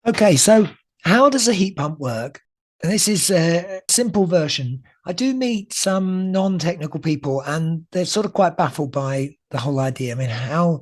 Okay, so how does a heat pump work? And this is a simple version. I do meet some non-technical people, and they're sort of quite baffled by the whole idea. I mean, how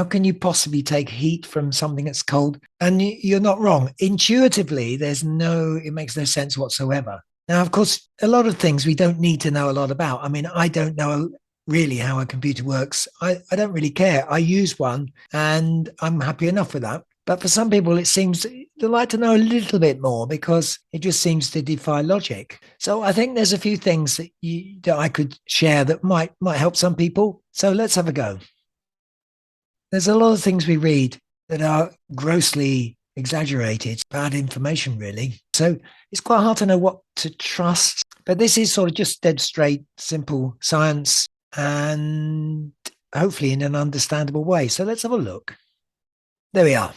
can you possibly take heat from something that's cold? And you're not wrong. Intuitively, it makes no sense whatsoever. Now, of course, a lot of things we don't need to know a lot about. I mean, I don't know really how a computer works. I don't really care. I use one and I'm happy enough with that. But for some people, it seems they like to know a little bit more because it just seems to defy logic. So I think there's a few things that I could share that might help some people. So let's have a go. There's a lot of things we read that are grossly exaggerated, bad information, really. So it's quite hard to know what to trust. But this is sort of just dead straight, simple science and hopefully in an understandable way. So let's have a look. There we are.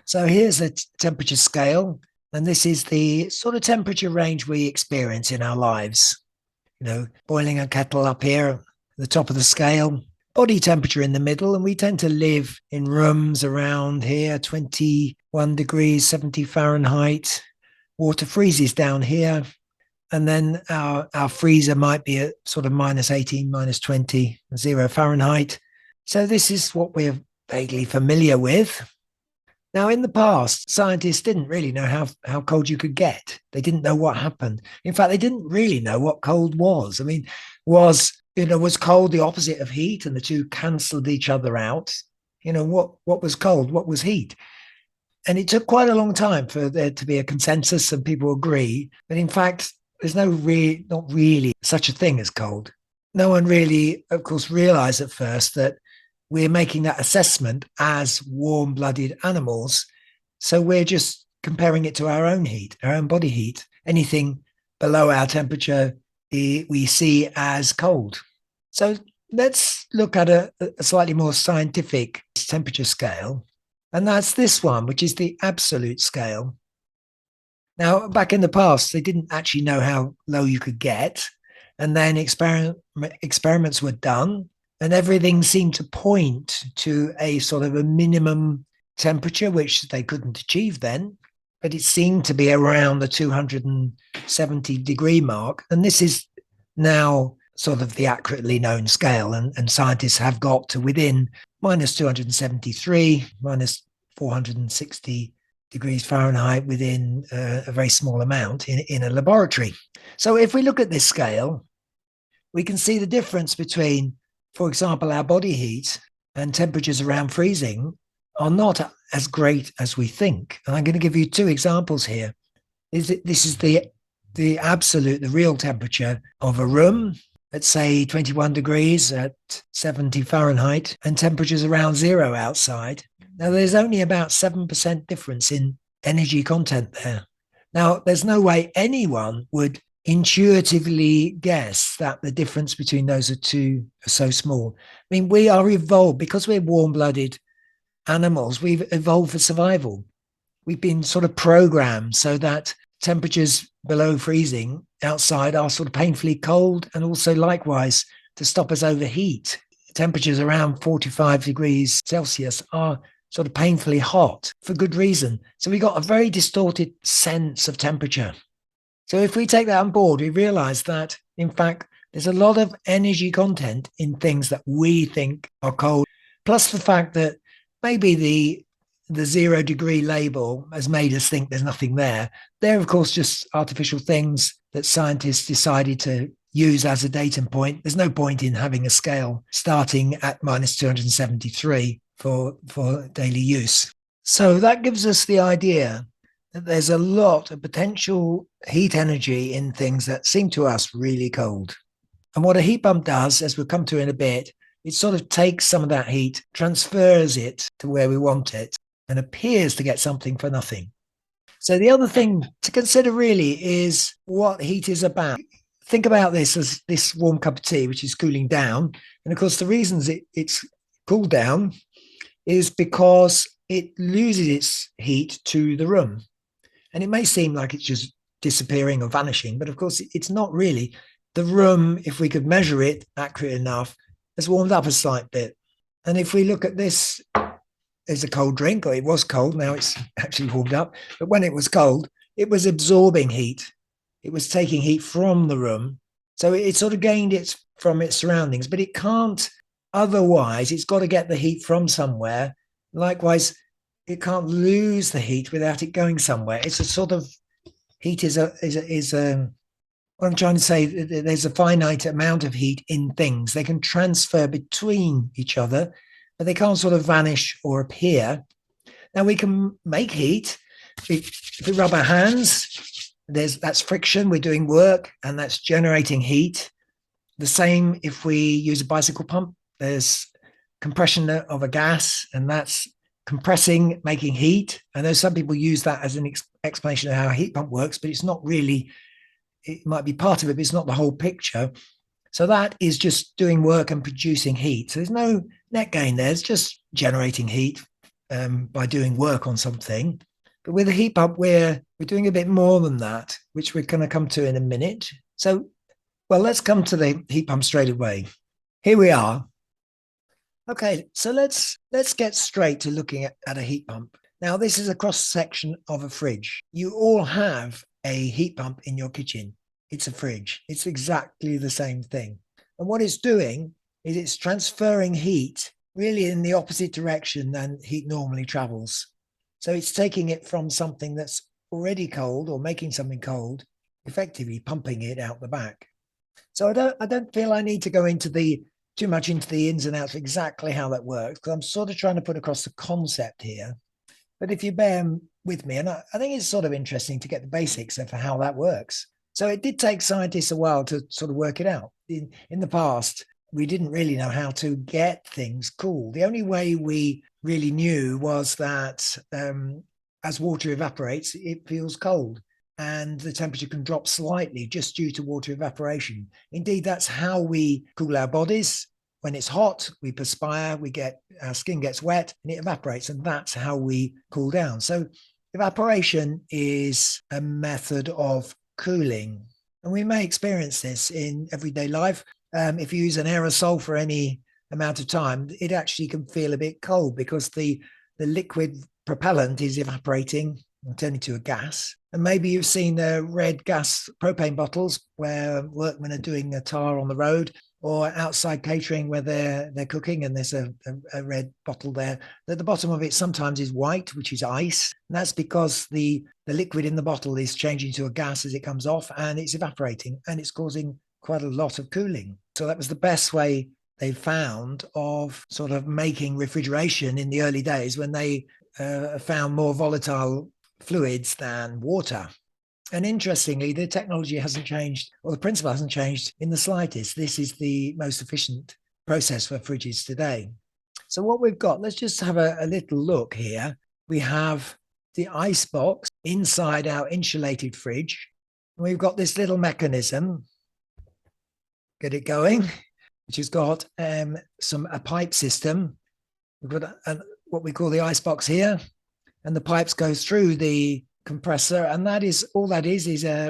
So here's a temperature scale, and this is the sort of temperature range we experience in our lives. Boiling a kettle up here at the top of the scale, body temperature in the middle, and we tend to live in rooms around here, 21 degrees, 70 Fahrenheit. Water freezes down here, and then our freezer might be at sort of minus 18, minus 20, 0 Fahrenheit. So this is what we're vaguely familiar with. Now, in the past, scientists didn't really know how cold you could get. They didn't know what happened. In fact, they didn't really know what cold was. I mean, was cold the opposite of heat and the two cancelled each other out? What was cold? What was heat? And it took quite a long time for there to be a consensus and people agree. But in fact, there's not really such a thing as cold. No one really, of course, realized at first that we're making that assessment as warm-blooded animals. So we're just comparing it to our own heat, our own body heat. Anything below our temperature, we see as cold. So let's look at a slightly more scientific temperature scale. And that's this one, which is the absolute scale. Now, back in the past, they didn't actually know how low you could get. And then experiments were done and everything seemed to point to a sort of a minimum temperature, which they couldn't achieve then, but it seemed to be around the 270-degree mark. And this is now sort of the accurately known scale. And scientists have got to within minus 273, minus 460 degrees Fahrenheit within a very small amount in a laboratory. So if we look at this scale, we can see the difference between, for example, our body heat and temperatures around freezing are not as great as we think. And I'm going to give you two examples here. This is the absolute, the real temperature of a room at, say, 21 degrees at 70 Fahrenheit and temperatures around 0 outside. Now, there's only about 7% difference in energy content there. Now, there's no way anyone would intuitively guess that the difference between those two are so small. I mean, we are evolved because we're warm-blooded animals. We've evolved for survival. We've been sort of programmed so that temperatures below freezing outside are sort of painfully cold, and also likewise to stop us overheat. Temperatures around 45 degrees Celsius are sort of painfully hot for good reason. So we got a very distorted sense of temperature. So if we take that on board, we realize that, in fact, there's a lot of energy content in things that we think are cold, plus the fact that maybe the 0-degree label has made us think there's nothing there. They're, of course, just artificial things that scientists decided to use as a datum point. There's no point in having a scale starting at minus 273 for daily use. So that gives us the idea that there's a lot of potential heat energy in things that seem to us really cold. And what a heat pump does, as we'll come to in a bit, it sort of takes some of that heat, transfers it to where we want it, and appears to get something for nothing. So the other thing to consider really is what heat is about. Think about this as this warm cup of tea, which is cooling down. And of course, the reasons it's cooled down is because it loses its heat to the room. And it may seem like it's just disappearing or vanishing, but of course it's not really. The room, if we could measure it accurate enough, has warmed up a slight bit. And if we look at this as a cold drink, or it was cold. Now it's actually warmed up. But when it was cold, it was absorbing heat. It was taking heat from the room. So it sort of gained it from its surroundings, but it can't otherwise. It's got to get the heat from somewhere. Likewise, it can't lose the heat without it going somewhere. It's a sort of heat is what I'm trying to say. There's a finite amount of heat in things. They can transfer between each other, but they can't sort of vanish or appear. Now we can make heat. If we rub our hands, that's friction. We're doing work, and that's generating heat. The same if we use a bicycle pump. There's compression of a gas, and that's compressing, making heat. I know some people use that as an explanation of how a heat pump works, but it's not really. It might be part of it, but it's not the whole picture. So that is just doing work and producing heat. So there's no net gain there. It's just generating heat by doing work on something. But with a heat pump, we're doing a bit more than that, which we're going to come to in a minute. So, well, let's come to the heat pump straight away. Here we are. Okay, so let's get straight to looking at a heat pump. Now, this is a cross section of a fridge. You all have a heat pump in your kitchen. It's a fridge. It's exactly the same thing. And what it's doing is it's transferring heat really in the opposite direction than heat normally travels. So it's taking it from something that's already cold or making something cold, effectively pumping it out the back. So I don't feel I need to go into too much into the ins and outs of exactly how that works, because I'm sort of trying to put across the concept here. But if you bear with me, and I think it's sort of interesting to get the basics of how that works. So it did take scientists a while to sort of work it out. In the past, we didn't really know how to get things cool. The only way we really knew was that as water evaporates, it feels cold, and the temperature can drop slightly just due to water evaporation. Indeed, that's how we cool our bodies. When it's hot, we perspire, our skin gets wet and it evaporates, and that's how we cool down. So evaporation is a method of cooling, and we may experience this in everyday life. If you use an aerosol for any amount of time, it actually can feel a bit cold because the liquid propellant is evaporating and turning to a gas. And maybe you've seen the red gas propane bottles where workmen are doing a tar on the road, or outside catering where they're cooking and there's a red bottle there. At the bottom of it sometimes is white, which is ice. And that's because the liquid in the bottle is changing to a gas as it comes off, and it's evaporating, and it's causing quite a lot of cooling. So that was the best way they found of sort of making refrigeration in the early days, when they found more volatile fluids than water. And interestingly, the technology hasn't changed, or the principle hasn't changed in the slightest. This is the most efficient process for fridges today. So what we've got, let's just have a little look here. We have the ice box inside our insulated fridge. And we've got this little mechanism, get it going, which has got a pipe system. We've got what we call the ice box here, and the pipes go through the compressor, and that is all that is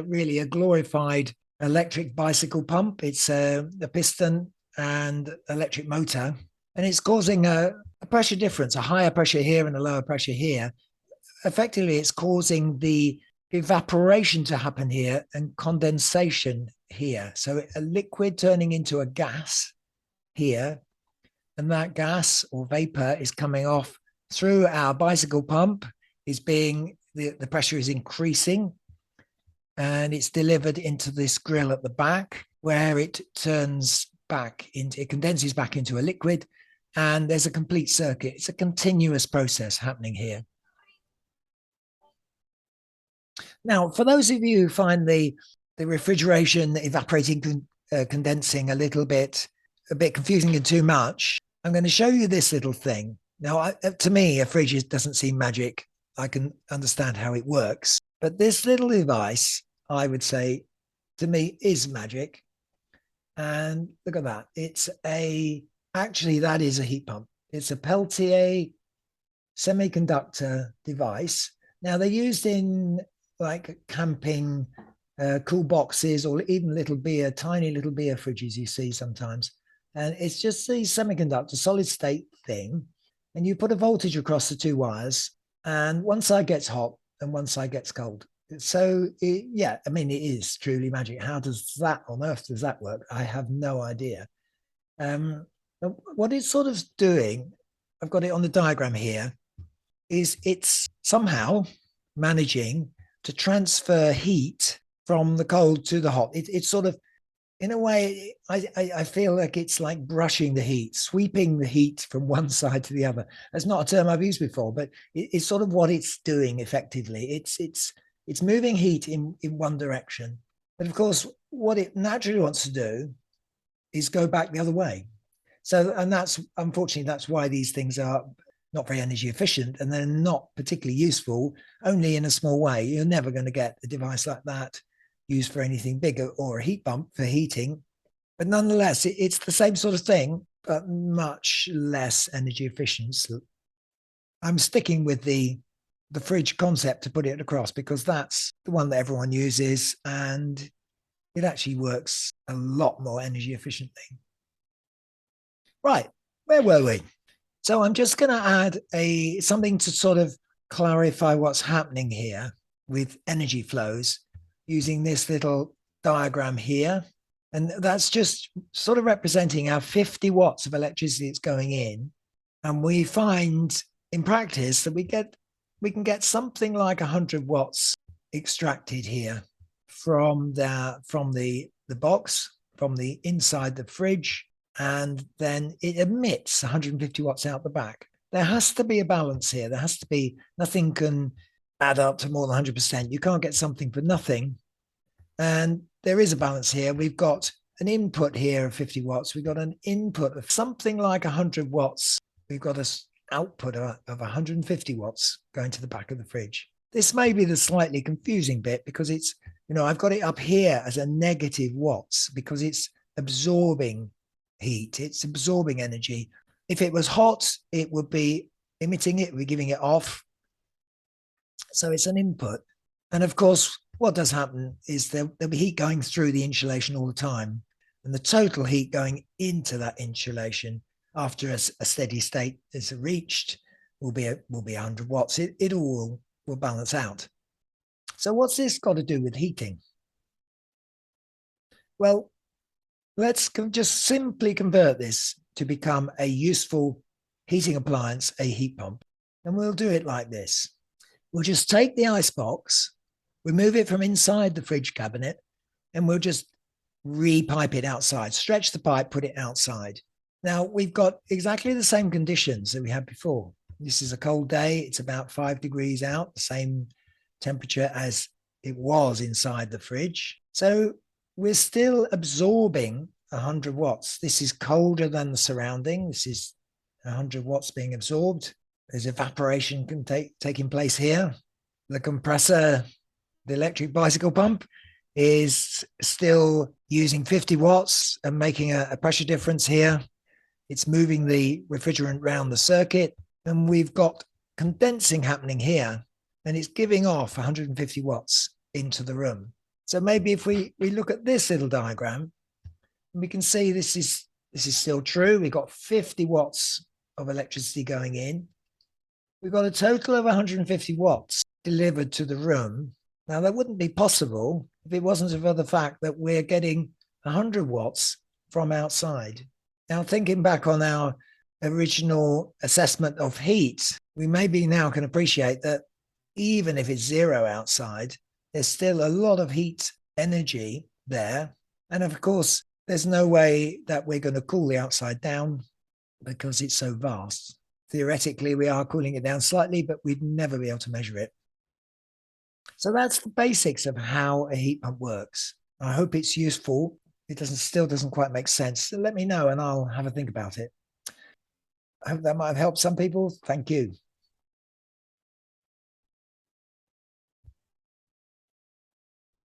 really a glorified electric bicycle pump. It's a piston and electric motor, and it's causing a pressure difference, a higher pressure here and a lower pressure here. Effectively, it's causing the evaporation to happen here and condensation here. So a liquid turning into a gas here, and that gas or vapor is coming off through our bicycle pump, is being the pressure is increasing, and it's delivered into this grill at the back, where it condenses back into a liquid, and there's a complete circuit. It's a continuous process happening here. Now, for those of you who find the refrigeration, evaporating, condensing a bit confusing and too much, I'm going to show you this little thing. Now, to me, a fridge doesn't seem magic. I can understand how it works, but this little device, I would say, to me, is magic. And look at that. Actually, that is a heat pump. It's a Peltier semiconductor device. Now, they're used in like camping, cool boxes, or even tiny little beer fridges you see sometimes. And it's just the semiconductor solid state thing. and you put a voltage across the two wires, and one side gets hot and one side gets cold. So yeah, I mean, it is truly magic. How does that on earth does that work? I have no idea. What it's sort of doing, I've got it on the diagram here, is it's somehow managing to transfer heat from the cold to the hot. It's sort of, in a way, I feel like it's like brushing the heat, sweeping the heat from one side to the other. That's not a term I've used before, but it's sort of what it's doing effectively. It's moving heat in one direction. But of course, what it naturally wants to do is go back the other way. So, and that's, unfortunately, that's why these things are not very energy efficient, and they're not particularly useful, only in a small way. You're never going to get a device like that used for anything bigger, or a heat pump for heating. But nonetheless, it's the same sort of thing, but much less energy efficient. So I'm sticking with the fridge concept to put it across, because that's the one that everyone uses, and it actually works a lot more energy efficiently. Right, where were we? So I'm just going to add something to sort of clarify what's happening here with energy flows using this little diagram here. And that's just sort of representing our 50 watts of electricity that's going in. And we find in practice that we can get something like 100 watts extracted here from the box, from the inside the fridge, and then it emits 150 watts out the back. There has to be a balance here. There has to be, nothing can add up to more than 100%. You can't get something for nothing. And there is a balance here. We've got an input here of 50 watts. We've got an input of something like 100 watts. We've got an output of 150 watts going to the back of the fridge. This may be the slightly confusing bit, because it's, I've got it up here as a negative watts because it's absorbing heat. It's absorbing energy. If it was hot, it would be emitting it, we're giving it off. So it's an input. And of course, what does happen is there'll be heat going through the insulation all the time. And the total heat going into that insulation after a steady state is reached will be 100 watts. It all will balance out. So what's this got to do with heating? Well, let's just simply convert this to become a useful heating appliance, a heat pump. And we'll do it like this. We'll just take the ice box, remove it from inside the fridge cabinet, and we'll just repipe it outside, stretch the pipe, put it outside. Now we've got exactly the same conditions that we had before. This is a cold day. It's about 5 degrees out, the same temperature as it was inside the fridge. So we're still absorbing 100 watts. This is colder than the surrounding. This is 100 watts being absorbed. There's evaporation taking place here. The compressor, the electric bicycle pump, is still using 50 watts and making a pressure difference here. It's moving the refrigerant around the circuit, and we've got condensing happening here, and it's giving off 150 watts into the room. So maybe if we look at this little diagram, we can see this is still true. We've got 50 watts of electricity going in. We've got a total of 150 watts delivered to the room. Now, that wouldn't be possible if it wasn't for the fact that we're getting 100 watts from outside. Now, thinking back on our original assessment of heat, we maybe now can appreciate that even if it's zero outside, there's still a lot of heat energy there. And of course, there's no way that we're going to cool the outside down because it's so vast. Theoretically, we are cooling it down slightly, but we'd never be able to measure it. So that's the basics of how a heat pump works. I hope it's useful. It still doesn't quite make sense. So let me know and I'll have a think about it. I hope that might have helped some people. Thank you.